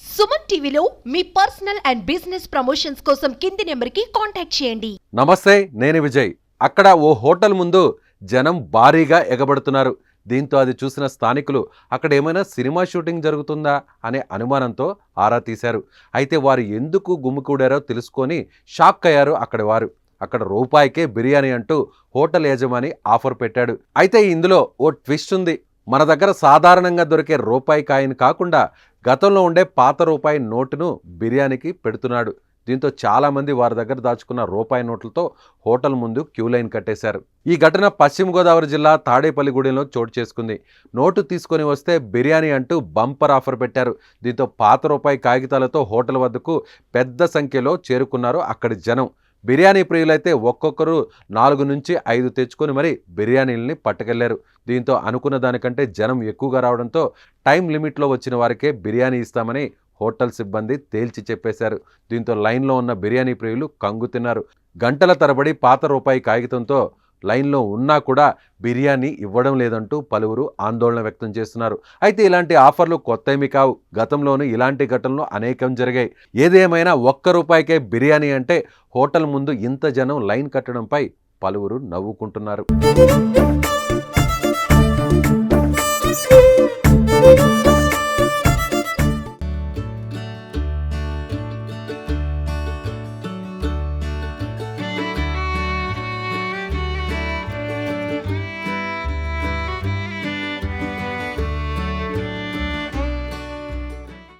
సుమన్ టీవీలో మీ personal and business promotions కోసం కింది నెంబర్కి కాంటాక్ట్ చేయండి. నమస్తే, నేను విజయ్. అక్కడ ఓ హోటల్ ముందు జనం భారీగా ఎగబడుతున్నారు. దీంతో అది చూసిన స్థానికులు అక్కడ ఏమైనా సినిమా షూటింగ్ జరుగుతుందా అనే అనుమానంతో ఆరా తీశారు. అయితే వారు ఎందుకు గుమికూడారో తెలుసుకొని షాక్ అయ్యారు అక్కడి వారు. అక్కడ రూపాయికే బిర్యానీ అంటూ హోటల్ యజమాని ఆఫర్ పెట్టాడు. అయితే ఇందులో ఓ ట్విస్ట్ ఉంది. మన దగ్గర సాధారణంగా దొరికే రూపాయి కాయిన్ కాకుండా గతంలో ఉండే పాత రూపాయి నోటును బిర్యానీకి పెడుతున్నాడు. దీంతో చాలామంది వారి దగ్గర దాచుకున్న రూపాయి నోట్లతో హోటల్ ముందు క్యూ లైన్ కట్టేశారు. ఈ ఘటన పశ్చిమ గోదావరి జిల్లా తాడేపల్లిగూడెంలో చోటు చేసుకుంది. నోటు తీసుకొని వస్తే బిర్యానీ అంటూ బంపర్ ఆఫర్ పెట్టారు. దీంతో పాత రూపాయి కాగితాలతో హోటల్ వద్దకు పెద్ద సంఖ్యలో చేరుకున్నారు అక్కడి జనం. బిర్యానీ ప్రియులైతే ఒక్కొక్కరు 4 నుంచి 5 తెచ్చుకొని మరి బిర్యానీలని పట్టుకెళ్లారు. దీంతో అనుకున్న దానికంటే జనం ఎక్కువగా రావడంతో టైం లిమిట్లో వచ్చిన వారికే బిర్యానీ ఇస్తామని హోటల్ సిబ్బంది తేల్చి చెప్పేశారు. దీంతో లైన్లో ఉన్న బిర్యానీ ప్రియులు కంగు తిన్నారు. గంటల తరబడి పాత రూపాయి కాగితంతో లైన్లో ఉన్నా కూడా బిర్యానీ ఇవ్వడం లేదంటూ పలువురు ఆందోళన వ్యక్తం చేస్తున్నారు. అయితే ఇలాంటి ఆఫర్లు కొత్తేమీ కావు. గతంలోనూ ఇలాంటి ఘటనలు అనేకం జరిగాయి. ఏదేమైనా ₹1 బిర్యానీ అంటే హోటల్ ముందు ఇంత జనం లైన్ కట్టడంపై పలువురు నవ్వుకుంటున్నారు.